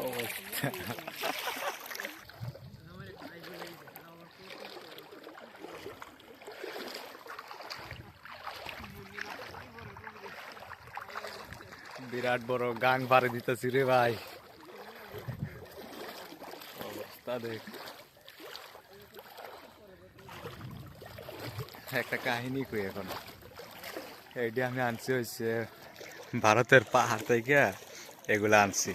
অবস্থা। বিরাট বড় গাং পাড়ে দিতেছি রে ভাই, অবস্থা দেখ। একটা কাহিনী কই এখন, এইটা আমি আনছি হয়েছে ভারতের পাহাড় থেকে, এগুলা আনছি।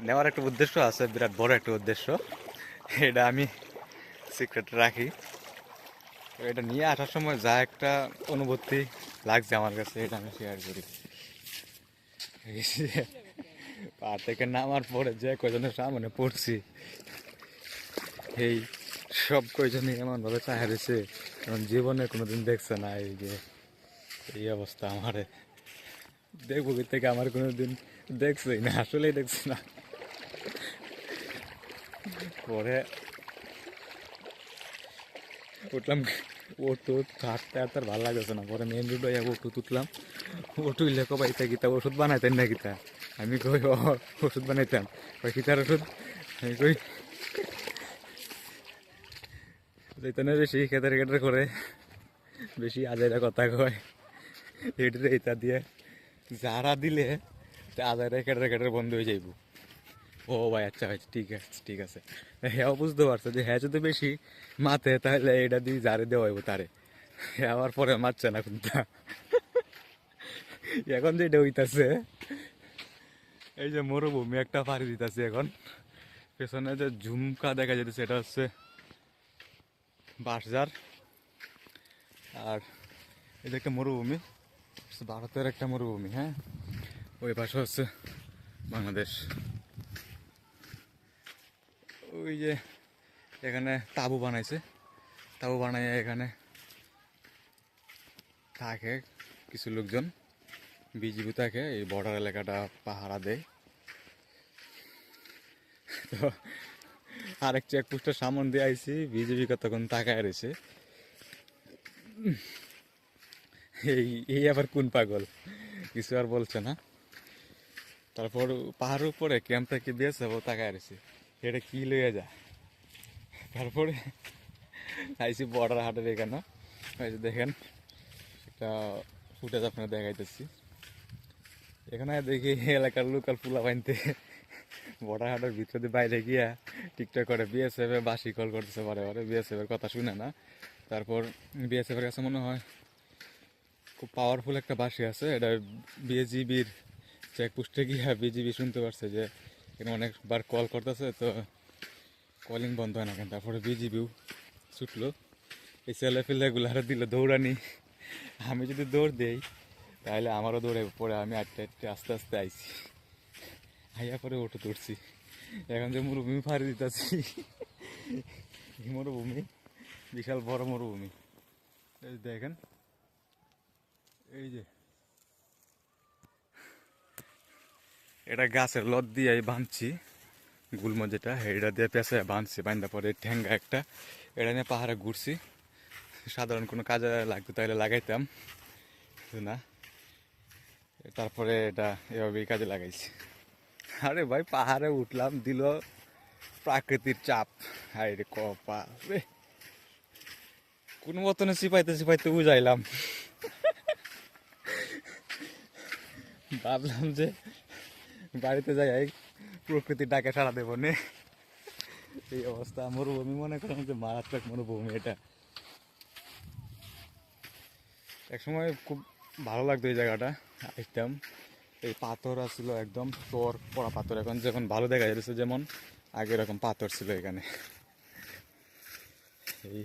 নেওয়ার একটা উদ্দেশ্য আছে, বিরাট বড় একটা উদ্দেশ্য, এটা আমি সিক্রেট রাখি। এটা নিয়ে আসার সময় যা একটা অনুভূতি লাগছে আমার কাছে, এটা আমি শেয়ার করি। পাহাড় থেকে নামার পরে যে কয়জনের সামনে পড়ছি, এই সব কয়জনই এমনভাবে চাহে রয়েছে কারণ জীবনে কোনোদিন দেখছে না। এই যে এই অবস্থা আমার, দেখবো থেকে আমার কোনোদিন দেখছেই না, আসলেই দেখছি না। পরে উঠলাম, ওটু হাঁটতে হাঁটতে আর ভালো লাগছে না, পরে মেন রোড হয়ে ওটু তুটলাম। ওটু ইলে কবাইতা গীতা ওষুধ বানাইতেন না গীতা, আমি কই ওষুধ বানাইতাম, কই গীতার ওষুধ, আমি কই যেতানে বেশি খেতার কেটার করে, বেশি আজাইরা কথা কয়, এটারে এটা দিয়ে যারা দিলে আজাইরা কেটার কেটার বন্ধ হয়ে যাইব। ও ভাই আচ্ছা ভাই, ঠিক আছে ঠিক আছে। হ্যাঁ বুঝতে পারছো যে হ্যাঁ যদি বেশি মাথে তাহলে এটা দিয়ে যারে দেওয়া হইব তারে, আবার পরে মারছে না কিন্তু। এখন যেটা হইতাছে, এই যে মরুভূমি একটা পাড়ি দিতেছে এখন, পেছনে যে ঝুমকা দেখা যেতেছে এটা হচ্ছে বাঁশঝার। আর এটা একটা মরুভূমি, ভারতের একটা মরুভূমি, হ্যাঁ ওই পাশে হচ্ছে বাংলাদেশ। ওই যে এখানে তাঁবু বানাইছে, তাঁবু বানাইয়া এখানে থাকে কিছু লোকজন, বিজিবি থাকে, এই বর্ডার এলাকাটা পাহারা দেয়। তো আরেক চেকপোস্টের সামন দিয়ে আইছি, বিজিবি কতক্ষণ তাকায় রয়েছে। এই এই আবার কোন পাগল, কিছু আর বলছে না। তারপর পাহাড়ের উপরে ক্যাম্প থেকে দিয়েছে, ও তাকায় রয়েছে, এটা কি লইয়া যায়। তারপরে আইসি বর্ডার হাটের এখানে, দেখেন একটা ফুটেজ আপনার দেখাইতেছি। এখানে দেখি এলাকার লোকাল পোলা বানতে বর্ডার হাটের ভিতরে বাইরে গিয়া টিকটক করে বিএসএফ এ বাসি কল করতেছে, বারে বারে বিএসএফ এর কথা শুনে না। তারপর বিএসএফ এর কাছে মনে হয় খুব পাওয়ারফুল একটা বাসি আছে, এটা বিজিবির চেকপোস্টে গিয়া বিজিবি শুনতে পারছে যে এখানে অনেকবার কল করতেছে, তো কলিং বন্ধ হয় না কেন। তারপরে বিজিবিও ছুটলো, এই ছেলে ফেলেগুলারে দিল দৌড়ানি। আমি যদি দৌড় দেই তাহলে আমারও দৌড়ে পরে, আমি আটটা আস্তে আস্তে আইছি, আইয়া পরে ওটো তুলছি। এখন যে মরুভূমি ফাড়ি দিতেছি, মরুভূমি বিশাল বড় মরুভূমি, এই দেখেন। এই যে এটা গাছের লত দিয়ে বাঁধছি, গুলম যেটা এটা দিয়ে পেঁচায় বাঁধছি, বান্ধা পরে ঠেঙ্গা একটা, এটা নিয়ে পাহাড়ে ঘুরছি। সাধারণ কোনো কাজে লাগতো তাহলে লাগাইতাম না, তারপরে এটা এভাবেই কাজে লাগাইছি। আরে ভাই পাহাড়ে উঠলাম, দিল প্রাকৃতিক চাপ, হাই রে কপা রে, কোনো মতনে চিপাইতে চিপাইতে বুঝাইলাম, ভাবলাম যে বাড়িতে যাই প্রকৃতির ডাকে সাড়া দেবো নে। এই অবস্থা, মরুভূমি মনে করলাম যে মারাত্মক মরুভূমি এটা। একসময় খুব ভালো লাগতো এই জায়গাটা, আসতাম, এই পাথর আসছিল একদম চর পড়া পাথর, এখন যখন ভালো দেখা যাচ্ছে যেমন আগে এরকম পাথর ছিল এখানে, এই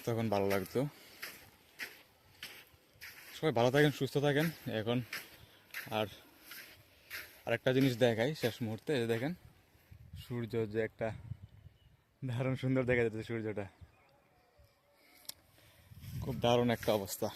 তখন ভালো লাগতো। সবাই ভালো থাকেন, সুস্থ থাকেন। এখন আর আরেকটা জিনিস দেখাই শেষ মুহূর্তে, এই দেখেন সূর্য যে একটা দারুণ সুন্দর দেখা যাচ্ছে, সূর্যটা খুব দারুণ একটা অবস্থা।